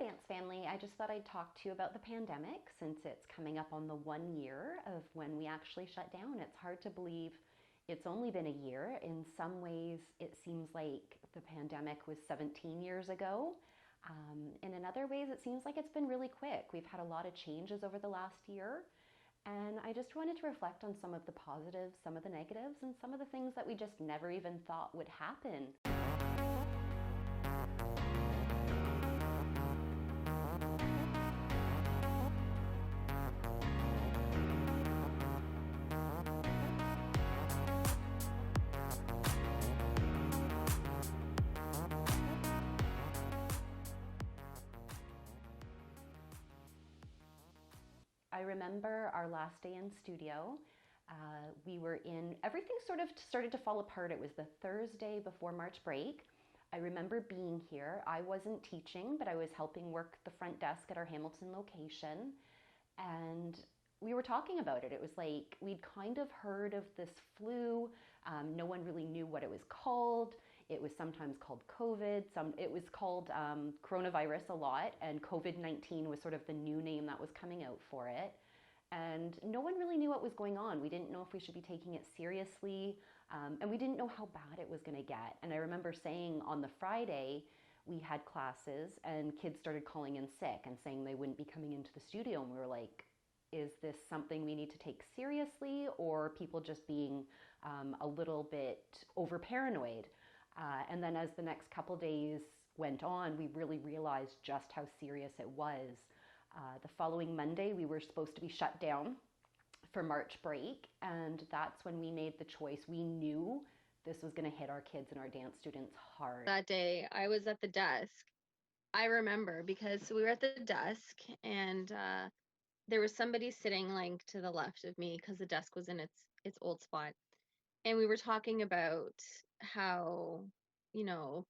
dance family. I just thought I'd talk to you about the pandemic since it's coming up on the 1 year of when we actually shut down. It's hard to believe it's only been a year. In some ways, it seems like the pandemic was 17 years ago. And in other ways, it seems like it's been really quick. We've had a lot of changes over the last year. And I just wanted to reflect on some of the positives, some of the negatives, and some of the things that we just never even thought would happen. I remember our last day in studio. Everything sort of started to fall apart. It was the Thursday before March break. I remember being here. I wasn't teaching, but I was helping work the front desk at our Hamilton location. And we were talking about it. It was like we'd kind of heard of this flu. No one really knew what it was called. It was sometimes called COVID. It was called coronavirus a lot, and COVID-19 was sort of the new name that was coming out for it. And no one really knew what was going on. We didn't know if we should be taking it seriously, and we didn't know how bad it was going to get. And I remember saying on the Friday, we had classes, and kids started calling in sick and saying they wouldn't be coming into the studio. And we were like, is this something we need to take seriously, or people just being a little bit over paranoid? And then as the next couple days went on, we really realized just how serious it was. The following Monday, we were supposed to be shut down for March break, and that's when we made the choice. We knew this was going to hit our kids and our dance students hard. That day, I was at the desk. I remember because we were at the desk, and there was somebody sitting like to the left of me because the desk was in its old spot. And we were talking about how, you know,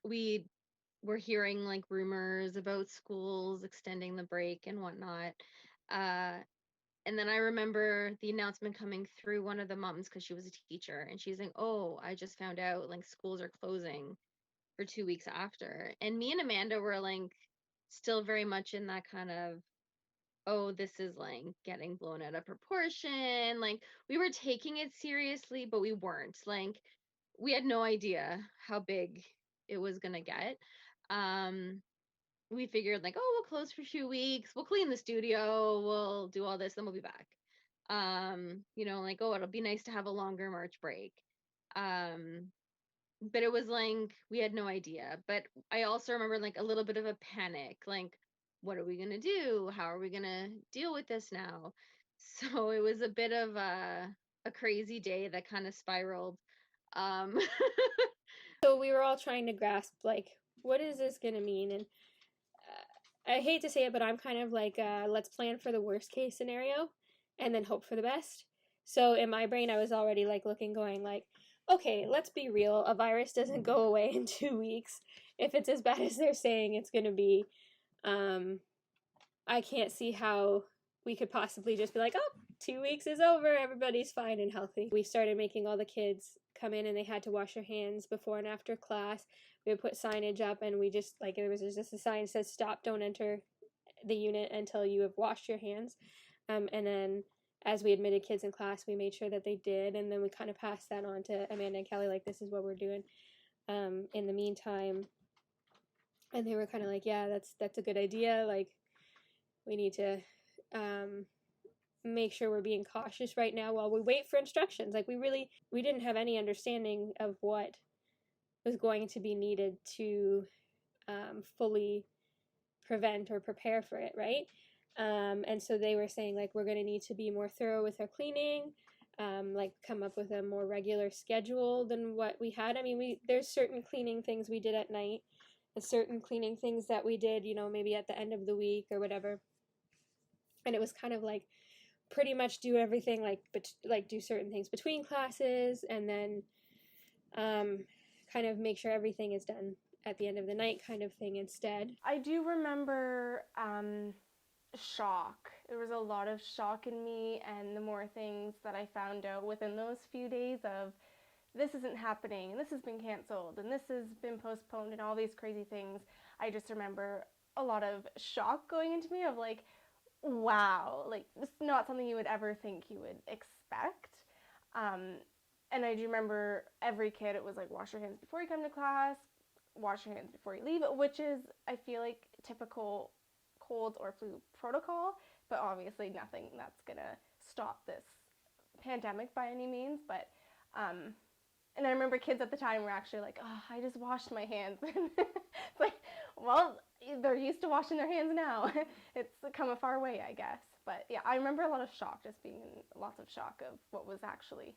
we were hearing like rumors about schools extending the break and whatnot. And then I remember the announcement coming through one of the moms because she was a teacher, and she's like, "Oh, I just found out like schools are closing for 2 weeks after." And me and Amanda were like still very much in that kind of, oh, this is like getting blown out of proportion. Like we were taking it seriously, but we weren't. Like we had no idea how big it was gonna get. We figured like, oh, we'll close for 2 weeks, we'll clean the studio, we'll do all this, then we'll be back. Like, oh, it'll be nice to have a longer March break. But it was like we had no idea. But I also remember like a little bit of a panic, like, what are we gonna do? How are we gonna deal with this now? So it was a bit of a crazy day that kind of spiraled. Um, So we were all trying to grasp, like, what is this going to mean? And I hate to say it, but I'm kind of like, let's plan for the worst case scenario and then hope for the best. So in my brain, I was already like looking, going like, okay, let's be real. A virus doesn't go away in 2 weeks. If it's as bad as they're saying it's going to be, I can't see how we could possibly just be like, oh, 2 weeks is over, everybody's fine and healthy. We started making all the kids come in and they had to wash their hands before and after class. We would put signage up, and we just, like, there was just a sign that says, stop, don't enter the unit until you have washed your hands. And then as we admitted kids in class, we made sure that they did, and then we kind of passed that on to Amanda and Kelly, like, this is what we're doing in the meantime. And they were kind of like, yeah, that's a good idea. Like, we need to make sure we're being cautious right now while we wait for instructions. Like, we didn't have any understanding of what was going to be needed to fully prevent or prepare for it, right? And so they were saying, like, we're going to need to be more thorough with our cleaning, like come up with a more regular schedule than what we had. I mean, there's certain cleaning things we did at night, and certain cleaning things that we did, maybe at the end of the week or whatever. And it was kind of like pretty much do everything, like do certain things between classes, and then kind of make sure everything is done at the end of the night kind of thing instead. I do remember shock. There was a lot of shock in me, and the more things that I found out within those few days of this isn't happening, and this has been canceled, and this has been postponed, and all these crazy things. I just remember a lot of shock going into me of like, wow, like this is not something you would ever think you would expect. And I do remember every kid, it was like, wash your hands before you come to class, wash your hands before you leave, which is, I feel like, typical cold or flu protocol, but obviously nothing that's gonna stop this pandemic by any means. But and I remember kids at the time were actually like, oh, I just washed my hands. It's like, well, they're used to washing their hands now. It's come a far way, I guess. But yeah, I remember a lot of shock, just being in lots of shock of what was actually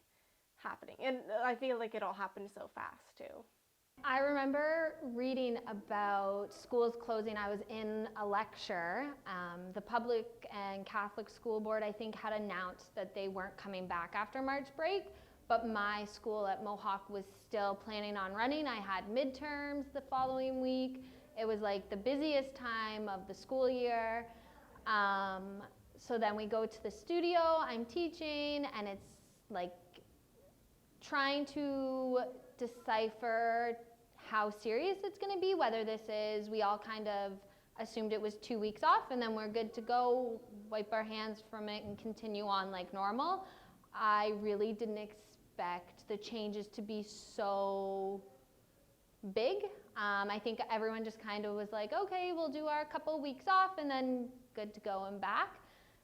happening. And I feel like it all happened so fast too. I remember reading about schools closing. I was in a lecture. The public and Catholic school board, I think, had announced that they weren't coming back after March break, but my school at Mohawk was still planning on running. I had midterms the following week. It was like the busiest time of the school year. So then we go to the studio, I'm teaching, and it's like trying to decipher how serious it's going to be, whether this is, we all kind of assumed it was 2 weeks off and then we're good to go, wipe our hands from it and continue on like normal. I really didn't expect the changes to be so big. I think everyone just kind of was like, okay, we'll do our couple weeks off and then good to go and back.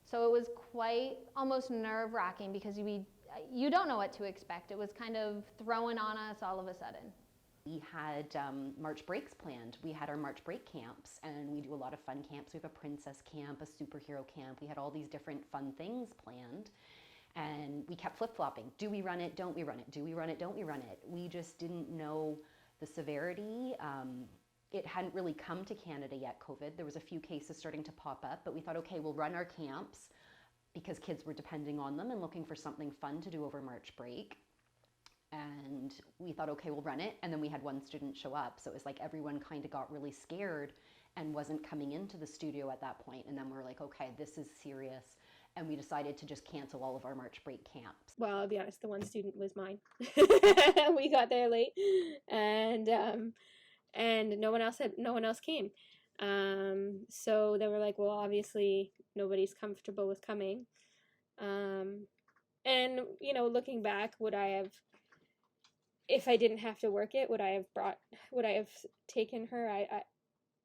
So it was quite almost nerve-wracking because you don't know what to expect. It was kind of thrown on us all of a sudden. We had March breaks planned. We had our March break camps, and we do a lot of fun camps. We have a princess camp, a superhero camp. We had all these different fun things planned, and we kept flip-flopping. Do we run it? Don't we run it? Do we run it? Don't we run it? We just didn't know the severity. It hadn't really come to Canada yet, COVID. There was a few cases starting to pop up, but we thought, okay, we'll run our camps because kids were depending on them and looking for something fun to do over March break. And we thought, okay, we'll run it. And then we had one student show up. So it was like everyone kind of got really scared and wasn't coming into the studio at that point. And then we were like, okay, this is serious. And we decided to just cancel all of our March break camps. Well, I'll be honest, the one student was mine. We got there late, and no one else came. So they were like, well, obviously nobody's comfortable with coming. And looking back, would I have, if I didn't have to work it, would I have taken her?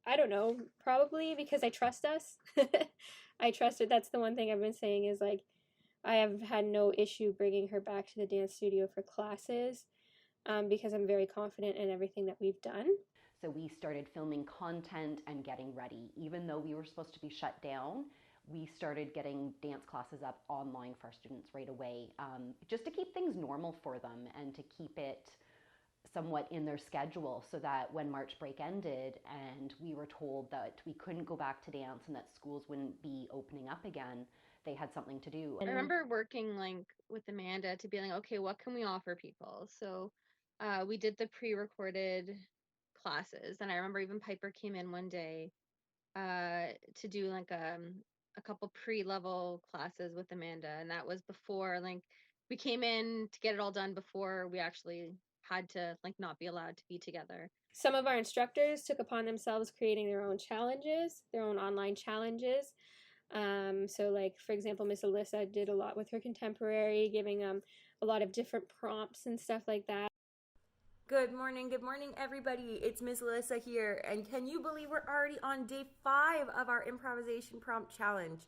I don't know, probably, because I trust us. I trust her. That's the one thing I've been saying is like, I have had no issue bringing her back to the dance studio for classes because I'm very confident in everything that we've done. So we started filming content and getting ready. Even though we were supposed to be shut down, we started getting dance classes up online for our students right away, just to keep things normal for them and to keep it somewhat in their schedule so that when March break ended and we were told that we couldn't go back to dance and that schools wouldn't be opening up again, they had something to do. I remember working like with Amanda to be like, okay, what can we offer people? So we did the pre-recorded classes, and I remember even Piper came in one day to do like a couple pre-level classes with Amanda, and that was before like we came in to get it all done before we actually had to like not be allowed to be together. Some of our instructors took upon themselves creating their own challenges, their own online challenges. So like, for example, Miss Alyssa did a lot with her contemporary, giving a lot of different prompts and stuff like that. Good morning everybody. It's Miss Alyssa here, and can you believe we're already on day 5 of our improvisation prompt challenge?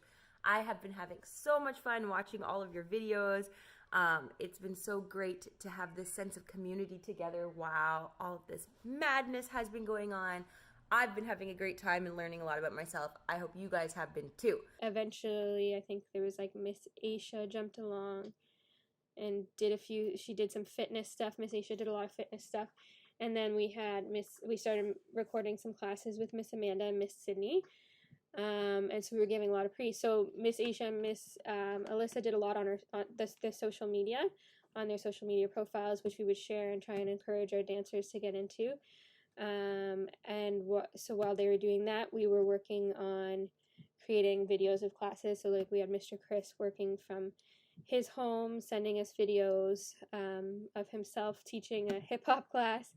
I have been having so much fun watching all of your videos. It's been so great to have this sense of community together while all of this madness has been going on. I've been having a great time and learning a lot about myself. I hope you guys have been too. Eventually, I think there was like Miss Aisha jumped along and she did some fitness stuff. Miss Aisha did a lot of fitness stuff. And then we started recording some classes with Miss Amanda and Miss Sydney. And so we were giving a lot of so Miss Aisha and Miss Alyssa did a lot on their social media, on their social media profiles, which we would share and try and encourage our dancers to get into. So while they were doing that, we were working on creating videos of classes. So like we had Mr. Chris working from his home, sending us videos of himself teaching a hip hop class.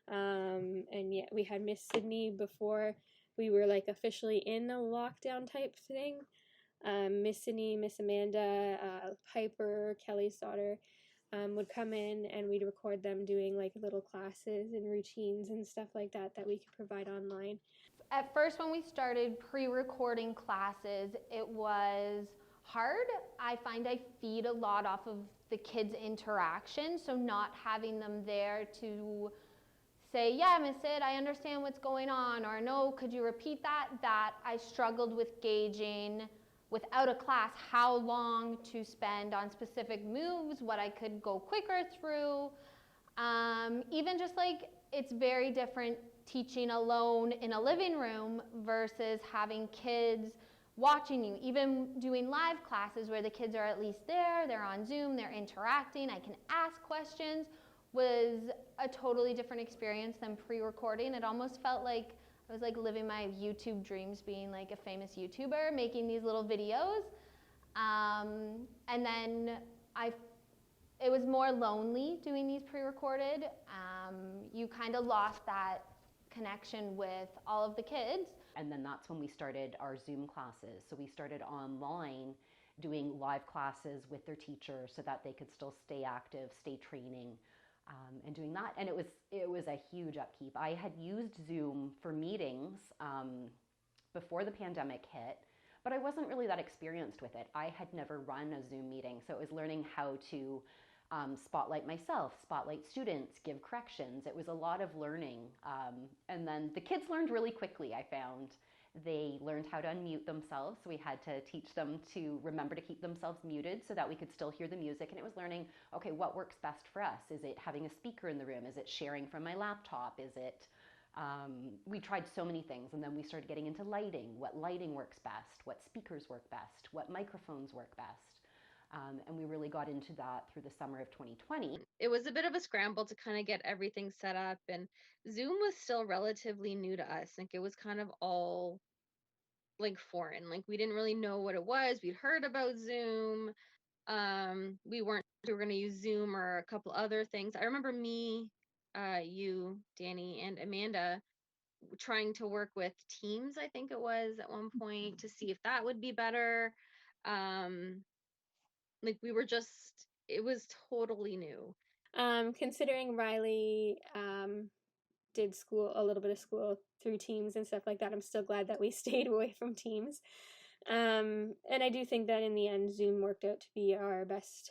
And yeah, we had Miss Sydney before we were like officially in a lockdown type thing. Miss Sydney, Miss Amanda, Piper, Kelly's daughter, would come in, and we'd record them doing like little classes and routines and stuff like that we could provide online. At first, when we started pre-recording classes, it was hard. I find I feed a lot off of the kids' interaction, so not having them there to say, yeah, Miss Sid, I understand what's going on, or no, could you repeat that? That I struggled with gauging without a class how long to spend on specific moves, what I could go quicker through. Even just like, it's very different teaching alone in a living room versus having kids watching you. Even doing live classes where the kids are at least there, they're on Zoom, they're interacting, I can ask questions, was a totally different experience than pre-recording. It almost felt like I was like living my YouTube dreams, being like a famous YouTuber, making these little videos. And then it was more lonely doing these pre-recorded. You kind of lost that connection with all of the kids. And then that's when we started our Zoom classes. So we started online doing live classes with their teacher so that they could still stay active, stay training, and doing that. And it was a huge upkeep. I had used Zoom for meetings before the pandemic hit, but I wasn't really that experienced with it. I had never run a Zoom meeting, so it was learning how to spotlight myself, spotlight students, give corrections. It was a lot of learning. And then the kids learned really quickly, I found. They learned how to unmute themselves, so we had to teach them to remember to keep themselves muted so that we could still hear the music. And it was learning, okay, what works best for us? Is it having a speaker in the room? Is it sharing from my laptop? Is it, we tried so many things, and then we started getting into lighting. What lighting works best? What speakers work best? What microphones work best? And we really got into that through the summer of 2020. It was a bit of a scramble to kind of get everything set up, and Zoom was still relatively new to us. Like, it was kind of all like foreign. Like, we didn't really know what it was. We'd heard about Zoom. We weren't sure we were going to use Zoom or a couple other things. I remember me, you, Danny, and Amanda trying to work with Teams, I think it was, at one point, to see if that would be better. Like, we were just, it was totally new. Considering Riley did a little bit of school through Teams and stuff like that, I'm still glad that we stayed away from Teams. And I do think that in the end, Zoom worked out to be our best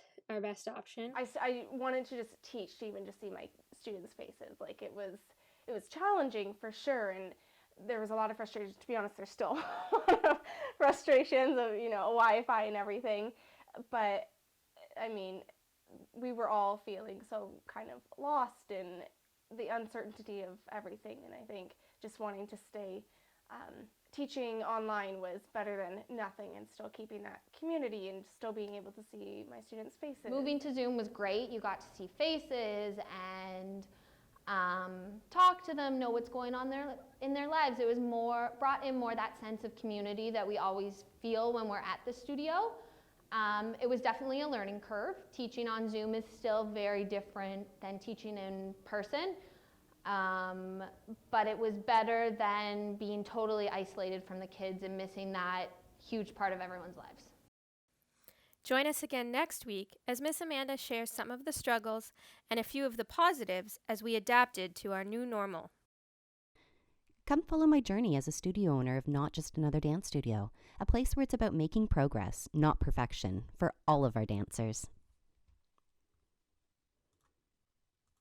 option. I wanted to just teach to even just see my students' faces. Like, it was challenging for sure, and there was a lot of frustration. To be honest, there's still a lot of frustrations of, Wi-Fi and everything. But I mean, we were all feeling so kind of lost in the uncertainty of everything, and I think just wanting to stay teaching online was better than nothing, and still keeping that community and still being able to see my students' faces. Moving to Zoom was great. You got to see faces and talk to them, know what's going on in their lives. It was brought in more that sense of community that we always feel when we're at the studio. It was definitely a learning curve. Teaching on Zoom is still very different than teaching in person, but it was better than being totally isolated from the kids and missing that huge part of everyone's lives. Join us again next week as Miss Amanda shares some of the struggles and a few of the positives as we adapted to our new normal. Come follow my journey as a studio owner of Not Just Another Dance Studio, a place where it's about making progress, not perfection, for all of our dancers.